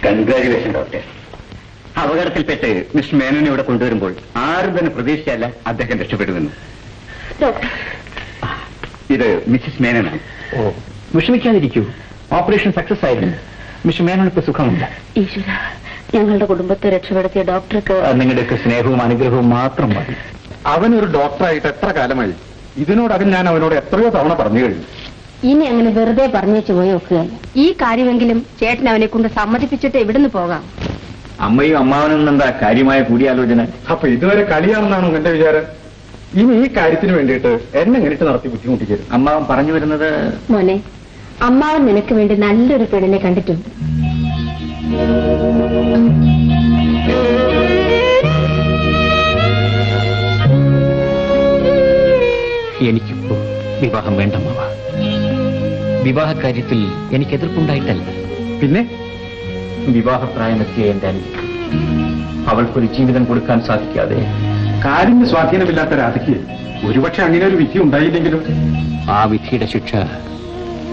Congratulation doctor. അപകടത്തിൽപ്പെട്ട് Miss മേനോനെ ഇവിടെ കൊണ്ടുവരുമ്പോൾ ആരും തന്നെ പ്രതീക്ഷിച്ചല്ല അദ്ദേഹം രക്ഷപ്പെടുമെന്ന്. ഇത് മിസ്സിസ് മേനോനാണ്. ഓ, വിഷമിക്കാതിരിക്കൂ. ഓപ്പറേഷൻ സക്സസ് ആയിരുന്നു. മിസ് മേനോൻ ഇപ്പൊ സുഖമില്ല. ഈശ്വര, ഞങ്ങളുടെ കുടുംബത്തെ രക്ഷപ്പെടുത്തിയ ഡോക്ടർക്ക് നിങ്ങളുടെയൊക്കെ സ്നേഹവും അനുഗ്രഹവും മാത്രം മതി. അവനൊരു ഡോക്ടറായിട്ട് എത്ര കാലമായി? ഇതിനോടകം ഞാൻ അവനോട് എത്രയോ തവണ പറഞ്ഞു കഴിഞ്ഞു. ഇനി അങ്ങനെ വെറുതെ പറഞ്ഞേച്ചു പോയി നോക്കുകയല്ല. ഈ കാര്യമെങ്കിലും ചേട്ടൻ അവനെ കൊണ്ട് സമ്മതിപ്പിച്ചിട്ട് ഇവിടുന്ന് പോകാം. അമ്മയും അമ്മാവനും എന്താ കാര്യമായ കൂടിയാലോചന? അപ്പൊ ഇതുവരെ കളിയാണെന്നാണോ എന്റെ വിചാരം? ഇനി ഈ കാര്യത്തിന് വേണ്ടിയിട്ട് എന്നെ എങ്ങനെ നടത്തി ബുദ്ധിമുട്ടിക്കരുത്. അമ്മാവൻ പറഞ്ഞു വരുന്നത്, മോനെ, അമ്മാവൻ നിനക്ക് വേണ്ടി നല്ലൊരു പെണ്ണിനെ കണ്ടിട്ടുണ്ട്. എനിക്കിപ്പോ വിവാഹം വേണ്ട അമ്മാവ. വിവാഹകാര്യത്തിൽ എനിക്ക് എതിർപ്പുണ്ടായിട്ടല്ല. പിന്നെ വിവാഹപ്രായമെത്തിയ എന്റെ അനുജത്തി അവൾക്കൊരു ജീവിതം കൊടുക്കാൻ സാധിക്കാതെ കാര്യന് സ്വാധീനമില്ലാത്ത രാധയ്ക്ക് ഒരുപക്ഷെ അങ്ങനെ ഒരു വിധി ഉണ്ടായില്ലെങ്കിലും ആ വിധിയുടെ ശിക്ഷ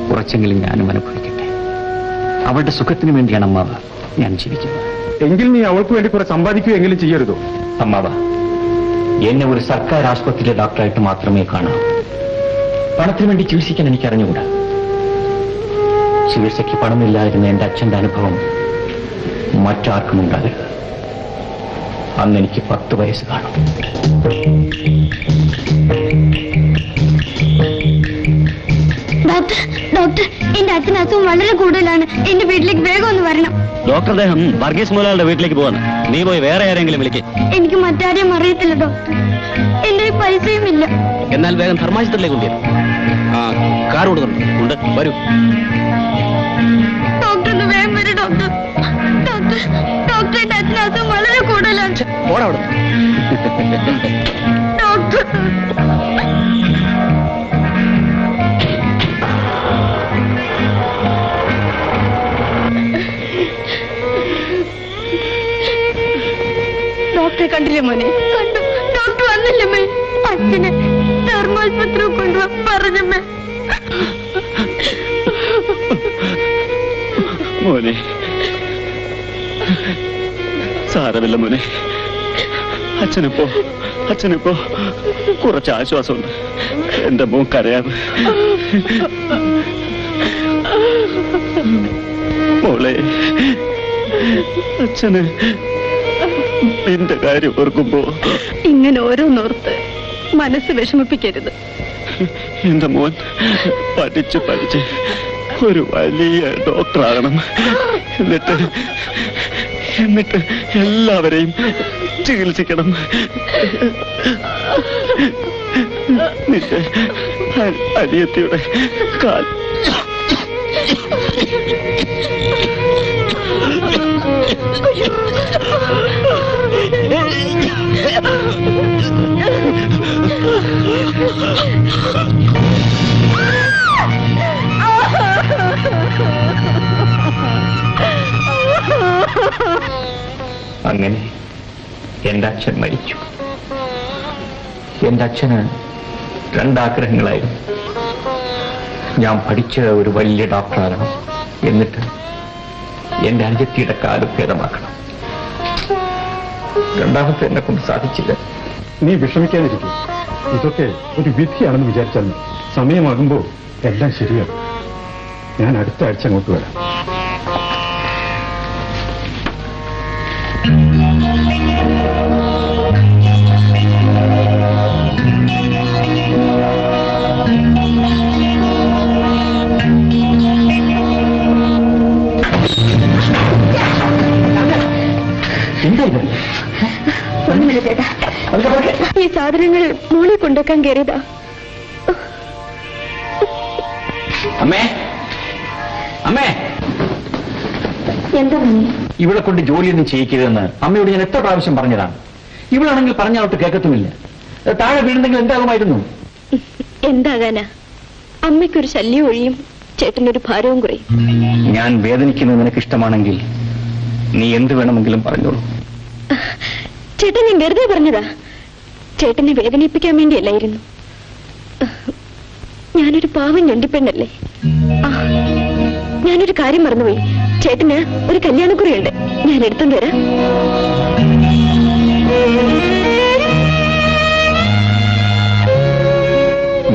കുറച്ചെങ്കിലും ഞാനും അനുഭവിക്കട്ടെ. അവളുടെ സുഖത്തിന് വേണ്ടിയാണ് അമ്മാവ ഞാൻ ജീവിക്കുന്നത്. എങ്കിൽ നീ അവൾക്ക് വേണ്ടി കുറെ സമ്പാദിക്കുകയെങ്കിലും ചെയ്യരുതോ? അമ്മാവ, എന്നെ ഒരു സർക്കാർ ആശുപത്രിയിലെ ഡോക്ടറായിട്ട് മാത്രമേ കാണാവൂ. പണത്തിന് വേണ്ടി ചികിത്സിക്കാൻ എനിക്ക് അറിഞ്ഞുകൂടാ. ചികിത്സയ്ക്ക് പണമില്ലാതിരുന്ന എന്റെ അച്ഛന്റെ അനുഭവം മറ്റാർക്കും ഉണ്ടാകരുത്. അന്ന് എനിക്ക് 10 വയസ്സ് കാണും. ഡോക്ടർ, എന്റെ അച്ഛൻ അസുഖം വളരെ കൂടുതലാണ്. എന്റെ വീട്ടിലേക്ക് വേഗം ഒന്ന് വരണം. ഡോക്ടർ അദ്ദേഹം വർഗീസ് മുതലാളിയുടെ വീട്ടിലേക്ക് പോവാണ്. നീ പോയി വേറെ ആരെങ്കിലും വിളിക്കേ. എനിക്ക് മറ്റാരെയും അറിയത്തില്ല ഡോക്ടർ. എന്റെ പൈസയും ഇല്ല. എന്നാൽ വേഗം ധർമാശുപത്രിയിലേക്ക് കൊണ്ടുവരും. കാർ കൊടുക്കുന്നുണ്ട്. വരൂ ഡോക്ടർ, ഒന്ന് വേഗം വരും ഡോക്ടർ. ഡോക്ടർ, എന്റെ അച്ഛൻ അസുഖം വളരെ കൂടുതലാണ്. പോടവിടെ. ഡോക്ടർ, ഡോക്ടറെ കണ്ടില്ലേ മോനെ? കണ്ടു. ഡോക്ടർ വന്നില്ലമ്മേ. അച്ഛനെ ധർമാശുപത്രി കൊണ്ടുപോകാൻ പറഞ്ഞമ്മേ. മോനെ, സാരമില്ല മോനെ. അച്ഛനിപ്പോ കുറച്ച് ആശ്വാസമുണ്ട്. എന്റെ മോൻ കരയാതെ. മോളെ, അച്ഛന് നിന്റെ കാര്യം ഓർക്കുമ്പോ ഇങ്ങനെ ഓരോന്നോർത്ത് മനസ്സ് വിഷമിപ്പിക്കരുത്. എന്റെ മോൻ പഠിച്ച് ഒരു വലിയ ഡോക്ടറാകണം. എന്നിട്ട് എല്ലാവരെയും ചികിത്സിക്കണം. നിന്റെ അനിയത്തിയുടെ കാൽ അങ്ങനെ എന്റെ അച്ഛൻ മരിച്ചു. എന്റെ അച്ഛന് 2 ആഗ്രഹങ്ങളായിരുന്നു. ഞാൻ പഠിച്ച ഒരു വലിയ ഡോക്ടറാകണം, എന്നിട്ട് എന്റെ അനുജത്തിയുടെ കാല് ഭേദമാക്കണം. രണ്ടാമത്തെ എന്നെ കൊണ്ട് സാധിച്ചില്ല. നീ വിഷമിക്കാതിരിക്കും. ഇതൊക്കെ ഒരു വിധിയാണെന്ന് വിചാരിച്ചാൽ സമയമാകുമ്പോൾ എല്ലാം ശരിയാകും. ഞാൻ അടുത്ത ആഴ്ച അങ്ങോട്ട് വരാം. ഈ സാധനങ്ങൾ മോളെ കൊണ്ടുവെക്കാൻ കയറിയതാ. അമ്മേ, എന്താ മോനെ? ഇവിടെ കൊണ്ട് ജോലിയൊന്നും ചെയ്യിക്കരുതെന്ന് അമ്മയോട് ഞാൻ എത്ര പ്രാവശ്യം പറഞ്ഞതാണ്. ഇവളാണെങ്കിൽ പറഞ്ഞാലോട്ട് കേൾക്കത്തുമില്ല. താഴെ വീണെന്തെങ്കിലും എന്താകുമായിരുന്നു? എന്താകാനാ? അമ്മയ്ക്കൊരു ശല്യം ഒഴിയും, ചേട്ടനൊരു ഭാരവും കുറയും. ഞാൻ വേദനിക്കുന്നത് നിനക്കിഷ്ടമാണെങ്കിൽ നീ എന്ത് വേണമെങ്കിലും പറഞ്ഞോളൂ. ചേട്ടൻ ഞാൻ വെറുതെ പറഞ്ഞതാ. ചേട്ടനെ വേദനിപ്പിക്കാൻ വേണ്ടിയല്ലായിരുന്നു. ഞാനൊരു പാവം ഞൊണ്ടിപ്പെണ്ണല്ലേ. ഞാനൊരു കാര്യം മറന്നുപോയി. ചേട്ടന് ഒരു കല്യാണക്കുറിയുണ്ട്, ഞാൻ എടുത്തോണ്ട് വരാം.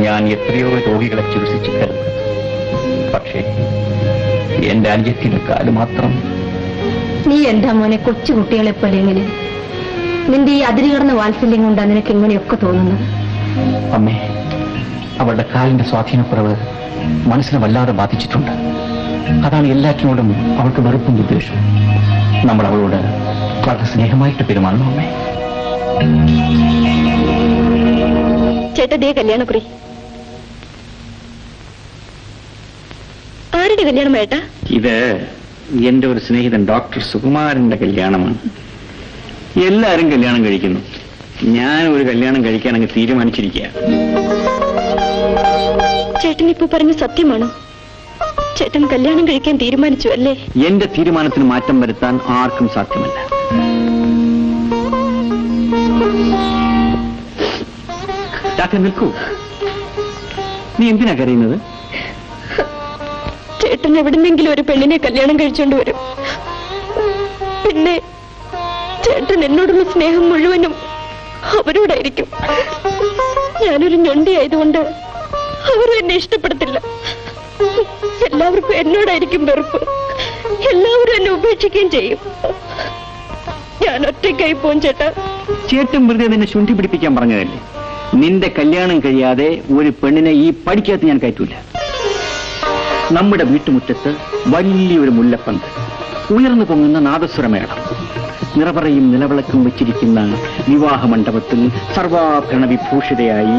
ഞാൻ എത്രയോ രോഗികളെ ചികിത്സിച്ചിട്ടുണ്ട്. പക്ഷേ എന്റെ അനുജത്തിന്റെ കാല് മാത്രം. നീ എന്താ മോനെ കൊച്ചു കുട്ടികളെ പോലെ എങ്ങനെ? നിന്റെ ഈ അതിരുകടന്ന വാത്സല്യം കൊണ്ടാ നിനക്ക് ഇങ്ങനെയൊക്കെ തോന്നുന്നത്. അമ്മേ, അവളുടെ കാലിന്റെ സ്വാധീനക്കുറവ് മനസ്സിനെ വല്ലാതെ ബാധിച്ചിട്ടുണ്ട്. അതാണ് എല്ലാറ്റിനോടും അവൾക്ക് വെറുപ്പും വിദ്വേഷവും. നമ്മൾ അവളോട് വളരെ സ്നേഹമായിട്ട് പെരുമാറണം അമ്മേ. ചേട്ടാ, ദേ കല്യാണക്കുറി. ആരുടെ കല്യാണം ഏട്ടാ? ഇത് എന്റെ ഒരു സ്നേഹിതൻ ഡോക്ടർ സുകുമാരന്റെ കല്യാണമാണ്. എല്ലാരും കല്യാണം കഴിക്കുന്നു, ഞാൻ ഒരു കല്യാണം കഴിക്കാനങ്ങ് തീരുമാനിച്ചിരിക്കുക. ചേട്ടൻ ഇപ്പൊ പറഞ്ഞ സത്യമാണോ? ചേട്ടൻ കല്യാണം കഴിക്കാൻ തീരുമാനിച്ചു അല്ലേ? എന്റെ തീരുമാനത്തിന് മാറ്റം വരുത്താൻ ആർക്കും സാധ്യമല്ല. നിൽക്കൂ, നീ എന്തിനാ കരയുന്നത്? ചേട്ടൻ എവിടുന്നെങ്കിലും ഒരു പെണ്ണിനെ കല്യാണം കഴിച്ചോണ്ട് വരും. പിന്നെ ചേട്ടൻ എന്നോടുള്ള സ്നേഹം മുഴുവനും അവരോടായിരിക്കും. ഞാനൊരു ഞൊണ്ടി ആയതുകൊണ്ട് അവരും എന്നെ ഇഷ്ടപ്പെടത്തില്ല. എല്ലാവർക്കും എന്നോടായിരിക്കും വെറുപ്പ്. എല്ലാവരും എന്നെ ഉപേക്ഷിക്കുകയും ചെയ്യും. ഞാൻ ഒറ്റയ്ക്കായി പോവും ചേട്ടാ. ചേട്ടൻ വെറുതെ നിന്നെ ശുണ്ഠി പിടിപ്പിക്കാൻ പറഞ്ഞതല്ലേ? നിന്റെ കല്യാണം കഴിയാതെ ഒരു പെണ്ണിനെ ഈ പഠിക്കകത്ത് ഞാൻ കയറ്റൂല. നമ്മുടെ വീട്ടുമുറ്റത്ത് വലിയൊരു മുല്ലപ്പന്ത്, ഉയർന്നു പൊങ്ങുന്ന നാദസ്വരമേളം, നിറപറയും നിലവിളക്കും വെച്ചിരിക്കുന്ന വിവാഹ മണ്ഡപത്തിൽ സർവാഭരണ വിഭൂഷിതയായി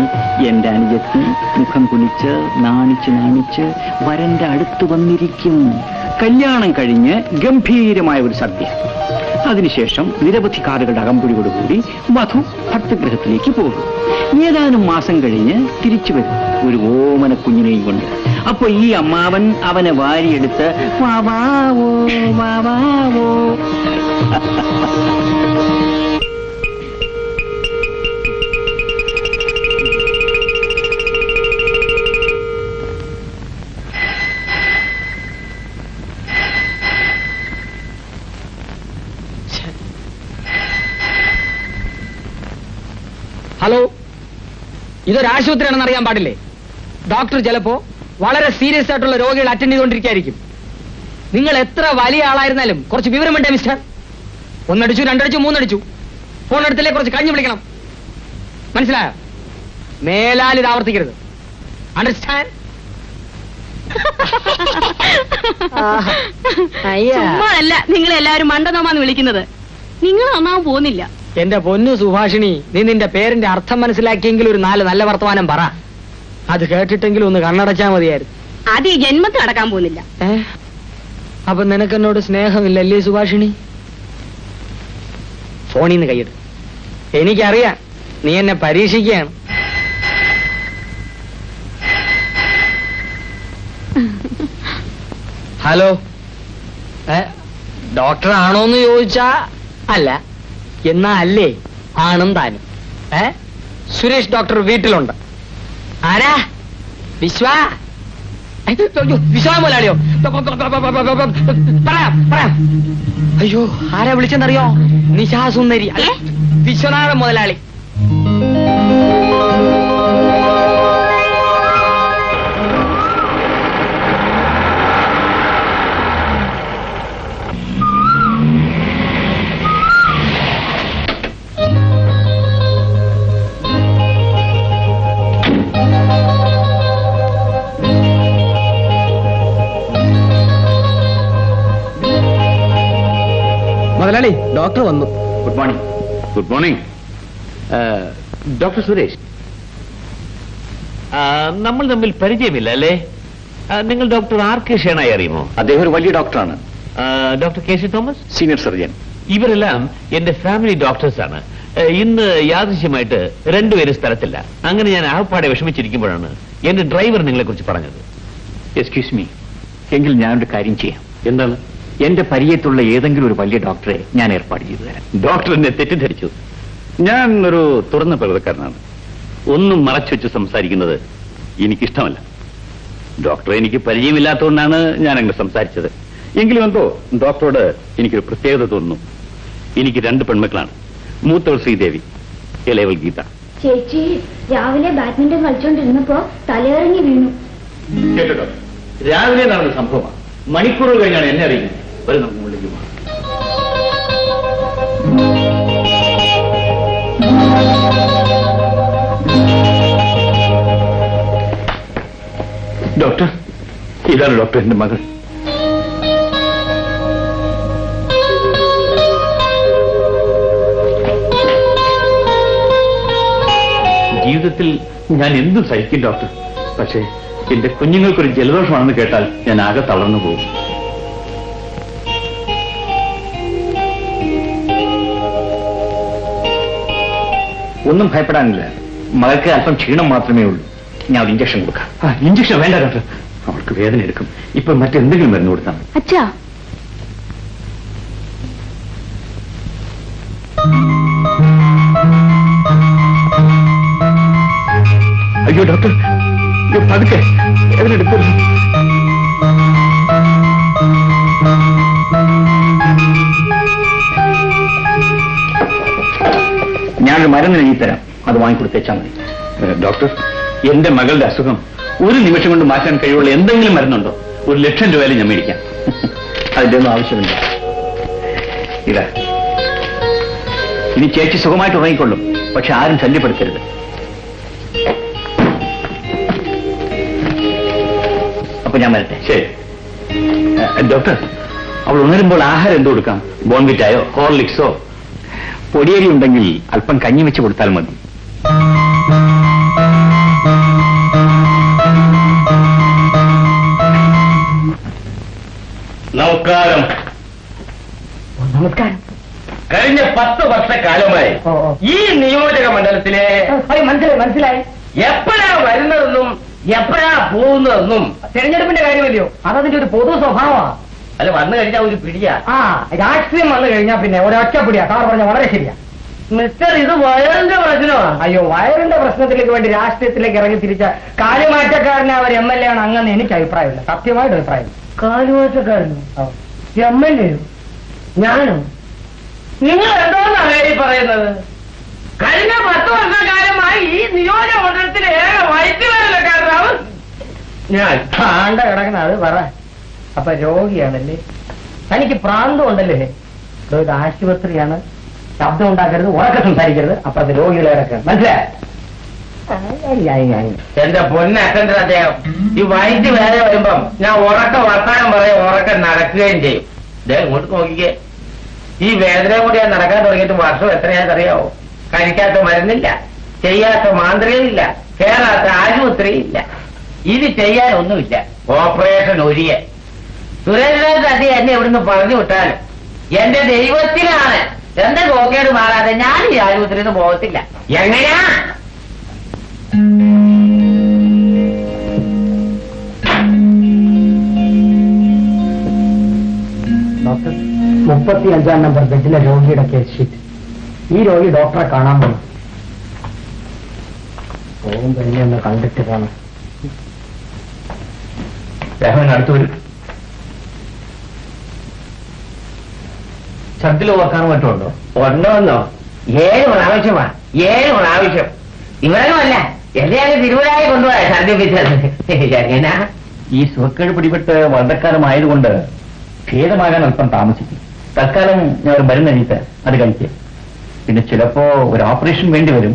എന്റെ അനുജത്തി മുഖം കുനിച്ച് നാണിച്ച് വരന്റെ അടുത്ത് വന്നിരിക്കും. കല്യാണം കഴിഞ്ഞ് ഗംഭീരമായ ഒരു സദ്യ. അതിനുശേഷം നിരവധി കാറുകളുടെ അകമ്പടിയോടുകൂടി വധു ഭർത്തൃഗൃഹത്തിലേക്ക് പോകും. ഏതാനും മാസം കഴിഞ്ഞ് തിരിച്ചു വരും ഒരു ഓമന കുഞ്ഞിനെയും കൊണ്ട്. അപ്പൊ ഈ അമ്മാവൻ അവനെ വാരിയെടുത്ത് വാവാവോ വാവാവോ. ഹലോ, ഇതൊരു ആശുപത്രിയാണെന്ന് അറിയാൻ പാടില്ലേ? ഡോക്ടർ ചിലപ്പോ വളരെ സീരിയസ് ആയിട്ടുള്ള രോഗികൾ അറ്റൻഡ് ചെയ്തുകൊണ്ടിരിക്കുകയായിരിക്കും. നിങ്ങൾ എത്ര വലിയ ആളായിരുന്നാലും കുറച്ച് വിവരം വേണ്ടേ മിസ്റ്റർ? ഒന്നടിച്ചു, രണ്ടടിച്ചു, മൂന്നടിച്ചു, ഫോൺ എടുത്തില്ലേ കുറച്ച് കഴിഞ്ഞ് വിളിക്കണം. മനസ്സിലായോ? മേലാൽ ഇത് ആവർത്തിക്കരുത്. അണ്ടർസ്റ്റാൻഡ്? അല്ല, നിങ്ങൾ എല്ലാവരും മണ്ടനോമാന്ന് വിളിക്കുന്നത്. നിങ്ങൾ നന്നാവും പോകുന്നില്ല. എന്റെ പൊന്നു സുഭാഷിണി, നീ നിന്റെ പേരിന്റെ അർത്ഥം മനസ്സിലാക്കിയെങ്കിലും ഒരു 4 നല്ല വർത്തമാനം പറ. അത് കേട്ടിട്ടെങ്കിലും ഒന്ന് കണ്ണടച്ചാ മതിയായിരുന്നു. അത് ഈ ജന്മത്തിൽ നടക്കാൻ പോകുന്നില്ല. അപ്പൊ നിനക്കെന്നോട് സ്നേഹമില്ലല്ലേ സുഭാഷിണി? ഫോണിൽ നിന്ന് കൈയ്യെടു. എനിക്കറിയാം നീ എന്നെ പരീക്ഷിക്കുകയാണ്. ഹലോ, ഡോക്ടർ ആണോന്ന് ചോദിച്ചാ അല്ല, എന്നാ അല്ലേ ആണും താനും. സുരേഷ് ഡോക്ടർ വീട്ടിലുണ്ട്. ആരാ? വിശ്വാ? വിശ്വാ മുതലാളിയോ? പറയാം. അയ്യോ, ആരാ വിളിച്ചെന്നറിയോ? നിശാസുന്ദരി അല്ലെ, വിശ്വനാഥ മുതലാളി. മുതലാളി, ഡോക്ടർ വന്നു. Good morning. Good morning. Doctor Suresh, നമ്മൾ തമ്മിൽ പരിചയമില്ല അല്ലേ? നിങ്ങൾ ഡോക്ടർ ആർ കെ ഷേണായി അറിയുമോ? അദ്ദേഹം ഒരു വലിയ ഡോക്ടറാണ്. Doctor K C Thomas, senior surgeon. ഇവരെല്ലാം എന്റെ ഫാമിലി ഡോക്ടേഴ്സാണ്. ഇന്ന് യാദൃശ്യമായിട്ട് രണ്ടുപേരും സ്ഥലത്തില്ല. അങ്ങനെ ഞാൻ ആകപ്പാടെ വിഷമിച്ചിരിക്കുമ്പോഴാണ് എന്റെ ഡ്രൈവർ നിങ്ങളെ കുറിച്ച് പറഞ്ഞത്. എക്സ്ക്യൂസ് മീ, എങ്കിൽ ഞാനൊരു കാര്യം ചെയ്യാം. എന്താണ്? എന്റെ പരിചയത്തുള്ള ഏതെങ്കിലും ഒരു വലിയ ഡോക്ടറെ ഞാൻ ഏർപ്പാട് ചെയ്തു തരാം. ഡോക്ടർ എന്നെ തെറ്റിദ്ധരിച്ചു. ഞാൻ ഒരു തുറന്ന പ്രകൃതക്കാരനാണ്. ഒന്നും മറച്ചു വെച്ച് സംസാരിക്കുന്നത് എനിക്കിഷ്ടമല്ല. ഡോക്ടറെ എനിക്ക് പരിചയമില്ലാത്തതുകൊണ്ടാണ് ഞാൻ അങ്ങനെ സംസാരിച്ചത്. എങ്കിലും എന്തോ ഡോക്ടറോട് എനിക്കൊരു പ്രത്യേകത തോന്നുന്നു. എനിക്ക് 2 പെൺമക്കളാണ്. മൂത്തവൾ ശ്രീദേവി, ഇളയവൾ ഗീത. ചേച്ചി രാവിലെ ബാഡ്മിന്റൺ കളിച്ചോണ്ടിരുന്നപ്പോ തലയിറങ്ങി വീണു. കേട്ടോ, രാവിലെ നടന്ന സംഭവമാണ്. മണിക്കൂറുകൾ കഴിഞ്ഞാണ് എന്നെ അറിയുന്നത്. വരും നമുക്ക് മുകളിലേക്ക് പോകാം. ഡോക്ടർ, ഇതാണ് ഡോക്ടർ, എന്റെ മകൾ. ജീവിതത്തിൽ ഞാൻ എന്തും സഹിക്കും ഡോക്ടർ. പക്ഷേ എന്റെ കുഞ്ഞുങ്ങൾക്കൊരു ജലദോഷമാണെന്ന് കേട്ടാൽ ഞാൻ ആകെ തളർന്നു പോകും. ഒന്നും ഭയപ്പെടാനില്ല. മകൾക്ക് അല്പം ക്ഷീണം മാത്രമേ ഉള്ളൂ. ഞാൻ ഒരു ഇഞ്ചക്ഷൻ കൊടുക്കാം. ഇഞ്ചക്ഷൻ വേണ്ട ഡോക്ടർ, അവൾക്ക് വേദന എടുക്കും. ഇപ്പൊ മറ്റെന്തെങ്കിലും മരുന്ന് കൊടുത്താൽ. അച്ഛാ, അയ്യോ ഡോക്ടർ, പതുക്കെ വേദന എടുക്കരുത്. ഞാനൊരു മരുന്ന് എഴുതിത്തരാം, അത് വാങ്ങിക്കൊടുത്തേച്ചാൽ മതി. ഡോക്ടർ, എന്റെ മകളുടെ അസുഖം ഒരു നിമിഷം കൊണ്ട് മാറ്റാൻ കഴിവുള്ള എന്തെങ്കിലും മരുന്നുണ്ടോ? 1,00,000 രൂപയിലും ഞാൻ മേടിക്കാം. അതിന്റെ ഒന്നും ആവശ്യമില്ല. ഇതാ, ഇനി ചേച്ചി സുഖമായിട്ട് ഉറങ്ങിക്കൊള്ളും. പക്ഷെ ആരും ശല്യപ്പെടുത്തരുത്. അപ്പൊ ഞാൻ വരട്ടെ. ശരി ഡോക്ടർ, അവൾ ഉണരുമ്പോൾ ആഹാരം എന്ത് കൊടുക്കാം? ബോൺവിറ്റായോ ഹോർലിക്സോ? പൊടിയരി ഉണ്ടെങ്കിൽ അല്പം കഞ്ഞി വെച്ച് കൊടുത്താൽ മതി. നമസ്കാരം. നമസ്കാരം. കഴിഞ്ഞ 10 വർഷക്കാലമായി ഈ നിയോജക മണ്ഡലത്തിലെ മനസ്സിലായി എപ്പോഴാ വരുന്നതെന്നും എപ്പോഴാ പോകുന്നതെന്നും. തെരഞ്ഞെടുപ്പിന്റെ കാര്യമല്ലയോ, അതതിന്റെ ഒരു പൊതു സ്വഭാവമാണ്. അല്ല, വന്നു കഴിഞ്ഞാൽ ഒരു പിടിയാ. രാഷ്ട്രീയം വന്നു കഴിഞ്ഞാൽ പിന്നെ ഒരൊറ്റ പിടിയാ. സാർ പറഞ്ഞ വളരെ ശരിയാ. മിസ്റ്റർ, ഇത് വയറിന്റെ പ്രശ്നമാണ്. അയ്യോ, വയറിന്റെ പ്രശ്നത്തിലേക്ക് വേണ്ടി രാഷ്ട്രീയത്തിലേക്ക് ഇറങ്ങി തിരിച്ച കാര്യമാറ്റക്കാരനെ അവർ MLA ആണ് അങ്ങനെ എനിക്ക് അഭിപ്രായമില്ല. സത്യമായിട്ട് അഭിപ്രായം. കാലുമാറ്റക്കാരനോ? MLA? ഞാനോ? നിങ്ങൾ എന്തോന്നാണ് ഈ പറയുന്നത്? കഴിഞ്ഞ 10 വർഷക്കാലമായി ഈ നിയോജക മണ്ഡലത്തിലെ ഏക വൈദ്യുതകാരനാണ് ഞാൻ. ആണ്ട കിടക്കുന്ന അത് പറ. അപ്പൊ രോഗിയാണല്ലേ? തനിക്ക് പ്രാന്തം ഉണ്ടല്ലേ? ഇത് ആശുപത്രിയാണ്. ശബ്ദം ഉണ്ടാക്കരുത്, ഉറക്കെ സംസാരിക്കരുത്. അപ്പുറത്ത് രോഗികളെ ഇറക്കുക. മനസ്സിലായി? എന്റെ പൊന്നറ്റന്റെ അദ്ദേഹം ഈ വൈദ്യുതി വേറെ വരുമ്പം ഞാൻ ഉറക്ക വർത്താനം പറയും, ഉറക്കം നടക്കുകയും ചെയ്യും. അദ്ദേഹം ഇങ്ങോട്ട് നോക്കിക്കേ. ഈ വേദന കൂടി ഞാൻ നടക്കാൻ തുടങ്ങിയിട്ട് വർഷം എത്രയാണെന്നറിയാവോ? കഴിക്കാത്ത മരുന്നില്ല, ചെയ്യാത്ത മാന്ത്രികയില്ല, കേറാത്ത ആശുപത്രിയില്ല. ഇത് ചെയ്യാനൊന്നുമില്ല. ഓപ്പറേഷൻ ഒരിയ സുരേന്ദ്രനാഥ് അദ്ദേഹം എന്നെ ഇവിടുന്ന് പറഞ്ഞു വിട്ടാലും എന്റെ ദൈവത്തിനാണ് എന്റെ നോക്കേട് മാറാതെ ഞാൻ ഈ ആശുപത്രിയിൽ നിന്ന് പോകത്തില്ല. എങ്ങനെയാ? ഡോക്ടർ, 35 നമ്പർ ബെഡിലെ രോഗിയുടെ കേസ് ഷീറ്റ്. ഈ രോഗി ഡോക്ടറെ കാണാൻ പോകും. പോകുമ്പോ എന്നെ ഒന്ന് കണ്ടിട്ട് കാണാം. അടുത്ത് വരും. ഛർദിൽ ഓർക്കാൻ പറ്റുണ്ടോ? ഉണ്ടോന്നോ? 7 പ്രാവശ്യമാണ്. 7 പ്രാവശ്യം. ഇവരുമല്ല, എന്നെയാണ് തിരുവനായി കൊണ്ടുപോയ ഛർദിപ്പിച്ചത്. എങ്ങനാ? ഈ സുഖക്കേട് പിടിപെട്ട് വർദ്ധക്കാലമായതുകൊണ്ട് ഭേദമാകാൻ അല്പം താമസിക്കും. തൽക്കാലം ഞാൻ ഒരു മരുന്ന് എഴുതിയിട്ട് അത് കഴിക്കുക. പിന്നെ ചിലപ്പോ ഒരു ഓപ്പറേഷൻ വേണ്ടി വരും.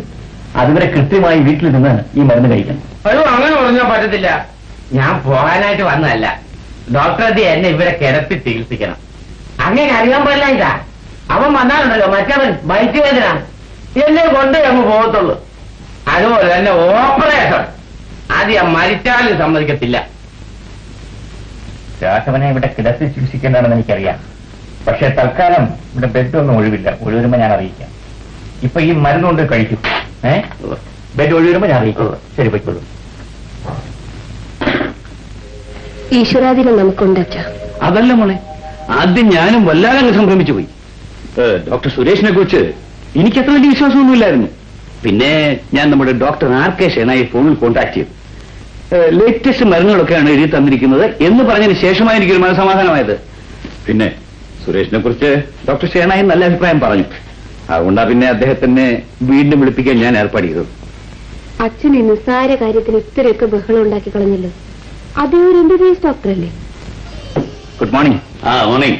അതുവരെ കൃത്യമായി വീട്ടിൽ നിന്ന് ഈ മരുന്ന് കഴിക്കണം. അയ്യോ, അങ്ങനെ പറഞ്ഞാൽ പറ്റത്തില്ല. ഞാൻ പോകാനായിട്ട് വന്നതല്ല. ഡോക്ടർ എന്നെ ഇവിടെ കിടത്തി ചികിത്സിക്കണം. അങ്ങനെ അറിയാൻ പാടില്ല. ഇതാ അവൻ വന്നാലുണ്ടല്ലോ, മറ്റവൻ വയറ്റ് വേദന എന്നെ കൊണ്ടേ അങ്ങ് പോകത്തുള്ളൂ. അതുപോലെ തന്നെ ഓപ്പറേഷൻ അത് ഞാൻ മരിച്ചാലും സമ്മതിക്കത്തില്ല. രാഘവനെ ഇവിടെ കിടത്തി ചികിത്സിക്കേണ്ടതാണെന്ന് എനിക്കറിയാം. പക്ഷെ തൽക്കാലം ഇവിടെ ബെഡൊന്നും ഒഴിവില്ല. ഒഴിവരുമ്പോ ഞാൻ അറിയിക്കാം. ഇപ്പൊ ഈ മരുന്നുകൊണ്ട് കഴിക്കും. ബെഡ് ഒഴിവരുമ്പോ ഞാൻ അറിയിക്കും. ശരി, പോയിക്കോളൂ. ഈശ്വരാധീനം നമുക്കുണ്ട് അച്ഛാ. അതല്ല മോളെ, ആദ്യം ഞാനും വല്ലാതെ സംഭ്രമിച്ചു പോയി. ഡോക്ടർ സുരേഷിനെ കുറിച്ച് എനിക്ക് അത്ര വലിയ വിശ്വാസമൊന്നുമില്ലായിരുന്നു. പിന്നെ ഞാൻ നമ്മുടെ ഡോക്ടർ RK സേനായി ഫോണിൽ കോൺടാക്ട് ചെയ്തു. ലേറ്റസ്റ്റ് മരുന്നുകളൊക്കെയാണ് എഴുതി തന്നിരിക്കുന്നത് എന്ന് പറഞ്ഞതിന് ശേഷമായി എനിക്കൊരു മനസ്സമാധാനമായത്. പിന്നെ സുരേഷിനെ കുറിച്ച് ഡോക്ടർ ഷേണായി നല്ല അഭിപ്രായം പറഞ്ഞു. അതുകൊണ്ടാ പിന്നെ അദ്ദേഹത്തിനെ വീണ്ടും വിളിപ്പിക്കാൻ ഞാൻ ഏർപ്പാട് ചെയ്തത്. അച്ഛൻ ഈ നിസ്സാര കാര്യത്തിന് ഇത്രയൊക്കെ ബഹളം ഉണ്ടാക്കി കളഞ്ഞല്ലോ. അതേ ഒരു MBBS ഡോക്ടറല്ലേ? Good morning. മോർണിംഗ്.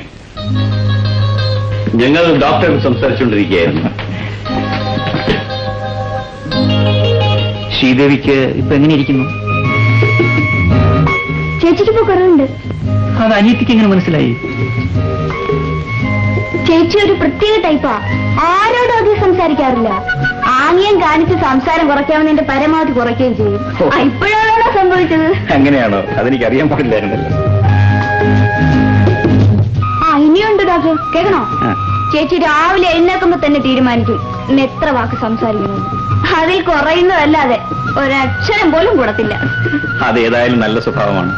ഞങ്ങൾ ഡോക്ടർ സംസാരിച്ചുകൊണ്ടിരിക്കുകയായിരുന്നു. ശ്രീദേവിക്ക് ഇപ്പൊ എങ്ങനെയിരിക്കുന്നു? ചേച്ചിക്കിപ്പോ കുറവുണ്ട്. അത് അനിയത്തിക്ക് എങ്ങനെ മനസ്സിലായി? ചേച്ചി ഒരു പ്രത്യേക ടൈപ്പാ. ആരോടും അധികം സംസാരിക്കാറില്ല. ആംഗ്യം കാണിച്ച് സംസാരം കുറയ്ക്കാമെന്ന് പരമാവധി കുറയ്ക്കുകയും ചെയ്യും. ഇപ്പോഴാണോ സംഭവിച്ചത്? അങ്ങനെയാണോ? അതെനിക്കറിയാൻ പാടില്ലായിരുന്നല്ലോ. ഇനിയുണ്ട് ഡോക്ടർ, കേൾക്കണോ? ചേച്ചി രാവിലെ എഴുന്നേൽക്കുമ്പോ തന്നെ തീരുമാനിക്കും ഇന്ന് എത്ര വാക്ക് സംസാരിക്കണമെന്ന്. അതിൽ കുറയുന്നതല്ലാതെ ഒരക്ഷരം പോലും കൂടത്തില്ല. അതേതായാലും നല്ല സ്വഭാവമാണ്.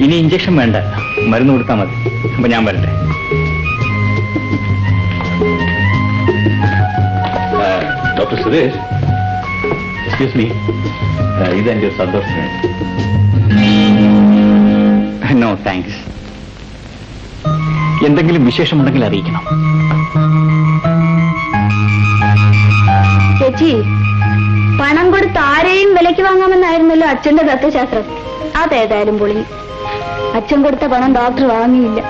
ഇനി ഇഞ്ചക്ഷൻ വേണ്ട, മരുന്ന് കൊടുത്താൽ മതി. അപ്പൊ ഞാൻ വരട്ടെ. ഡോക്ടർ സുരേഷ്, എക്സ്ക്യൂസ് മീ, ഇതെന്റെ സന്തോഷമാണ്. No thanks. എന്തെങ്കിലും വിശേഷമുണ്ടെങ്കിൽ അറിയിക്കണം. ചേച്ചി, പണം കൊടുത്ത് ആരെയും വിലയ്ക്ക് വാങ്ങാമെന്നായിരുന്നല്ലോ അച്ഛന്റെ തത്വശാസ്ത്രം. അതേതായാലും പൊളി. അച്ഛൻ കൊടുത്ത പണം ഡോക്ടർ വാങ്ങിയില്ല.